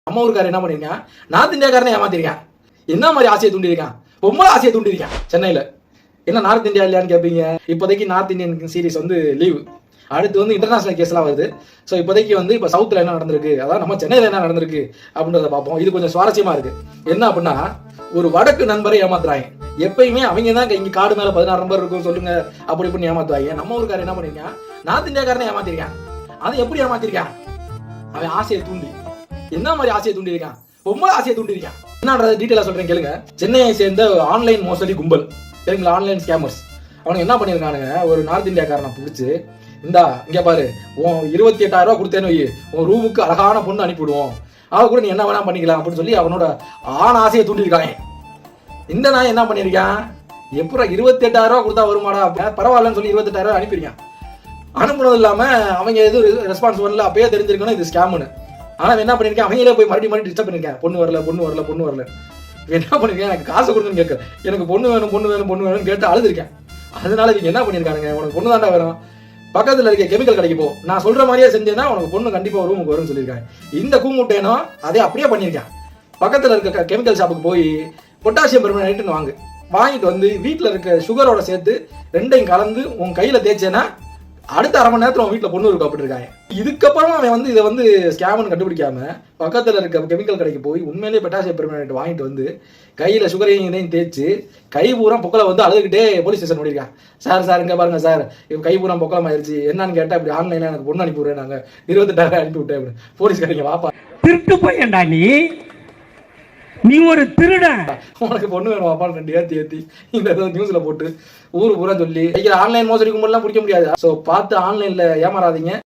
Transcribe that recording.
நம்ம ஊருக்காரர் என்ன பண்ணிருக்கான், நார்த் இந்தியாக்காரனே ஏமாத்திருக்கான். என்ன மாதிரி ஆசையை தூண்டிருக்கான், பொம்பளை ஆசையை தூண்டிருக்கான் சென்னையில. என்ன நார்த் இந்தியா இல்லையான்னு கேட்பீங்க. இப்போதைக்கு நார்த் இந்தியன் சீரிஸ் வந்து லீவ், அடுத்து வந்து இன்டர்நேஷனல் கேஸ்லாம் வருது. ஸோ இப்போதைக்கு வந்து இப்போ சவுத்தில் என்ன நடந்திருக்கு, அதாவது நம்ம சென்னையில் என்ன நடந்திருக்கு அப்படின்றத பார்ப்போம். இது கொஞ்சம் சுவாரஸ்யமா இருக்கு. என்ன அப்படின்னா, ஒரு வடக்கு நண்பரை ஏமாத்துறாங்க. எப்பயுமே அவங்க தான் இங்க காடு மேல 16 நம்பர் இருக்கும் சொல்லுங்க அப்படி இப்படி ஏமாத்துவாங்க. நம்ம ஊருக்காரர் என்ன பண்ணிருக்கான், நார்த் இந்தியாக்காரனே ஏமாத்திருக்கான். அது எப்படி ஏமாத்திருக்கான், அவன் ஆசையை தூண்டி. என்ன மாதிரி ஆசையை தூண்டி இருக்கான், பொம்பளை ஆசையை தூண்டி இருக்கான். என்னன்றத டீட்டெயிலா சொல்றேன் கேளுங்க. சென்னையை சேர்ந்த ஆன்லைன் மோசடி கும்பல், சரிங்களா, ஆன்லைன் ஸ்கேமர்ஸ். அவனுக்கு என்ன பண்ணிருக்கானுங்க, ஒரு நார்த் இந்தியாக்காரனை பிடிச்சி, இந்தா இங்க பாரு, உன் 28,000 ரூபாய் கொடுத்தேன்னு வை, உன் ரூமுக்கு அழகான பொண்ணு அனுப்பிவிடுவோம், அவ கூட நீ என்ன வேணா பண்ணிக்கலாம் அப்படின்னு சொல்லி அவனோட ஆண் ஆசையை தூண்டிருக்காங்க. இந்த நாய் என்ன பண்ணிருக்கான், எப்படா 28,000 ரூபாய் கொடுத்தா வருமாடா, பரவாயில்லன்னு சொல்லி 28,000 ரூபாய் அனுப்பியிருக்கான். அனுப்புனது இல்லாம அவங்க எதுவும் ரெஸ்பான்ஸ் பண்ணல, அப்பயே தெரிஞ்சிருக்கணும் இது ஸ்கேம்னு. ஆனா என்ன பண்ணிருக்கேன், அவங்களே போய் மறுபடியும் டிஸ்டர்ப் பண்ணிருக்கேன். பொண்ணு வரல பொண்ணு வரல பொண்ணு வரல. என்ன பண்ணிருக்கேன், எனக்கு காசு கொடுங்கன்னு கேட்க, எனக்கு பொண்ணு வேணும் பொண்ணு வேணும் பொண்ணு வேணும்னு கேட்டு அழுதுருக்கேன். அதனால இவங்க என்ன பண்ணிருக்கானுங்க, உனக்கு பொண்ணு தாண்டா வேணும், பக்கத்துல இருக்க கெமிக்கல் கடைக்கு போ, நான் சொல்ற மாதிரியே செஞ்சேன்னா உனக்கு பொண்ணு கண்டிப்பா ரூமுக்கு வரும்னு சொல்லியிருக்காங்க. இந்த கூமுட்டேனோ அதே அப்படியே பண்ணியிருக்கேன். பக்கத்துல இருக்க கெமிக்கல் ஷாப்புக்கு போய் பொட்டாசியம் பெர்மனேட்னு வாங்கிட்டு வந்து வீட்டில் இருக்க சுகரோட சேர்த்து ரெண்டையும் கலந்து உன் கையில தேய்ச்சேன்னா அடுத்த அரை மணி நேரத்தில் உன் வீட்டில் பொண்ணு இருக்கும் அப்படி இருக்காங்க. இதுக்கப்புறமா அவன் வந்து இதை வந்து ஸ்கேம்னு கண்டுபிடிக்காம பக்கத்தில் இருக்க கெமிக்கல் கடைக்கு போய் உண்மையிலேயே பொட்டாசியம் பெர்மனேட் வாங்கிட்டு வந்து கையில் சுகரையும் இதையும் தேய்ச்சி கை பூரா பொக்கலை வந்து அழுதுகிட்டே போலீஸ் ஸ்டேஷன் ஓடிருக்கான். சார் இங்கே பாருங்க சார், கை பூரா பொக்கலம் ஆயிடுச்சு, என்னன்னு கேட்டால் இப்படி ஆன்லைனில் எனக்கு பொண்ணு அனுப்பி விடுறேன், நாங்கள் 28,000 அனுப்பி விட்டேன் அப்படின்னு. போலீஸ்காரங்க வாப்பா, திருட்டு போயண்டா நீ ஒரு திருடன், உனக்கு பொண்ணு வேணும் வாப்பான்னு 2 ஏத்தி இந்த நியூஸ்ல போட்டு ஊரு பூரா சொல்லி ஆன்லைன் மோசடி கும்பல்லாம் பிடிக்க முடியாது. ஸோ பார்த்து ஆன்லைன்ல ஏமாறாதீங்க.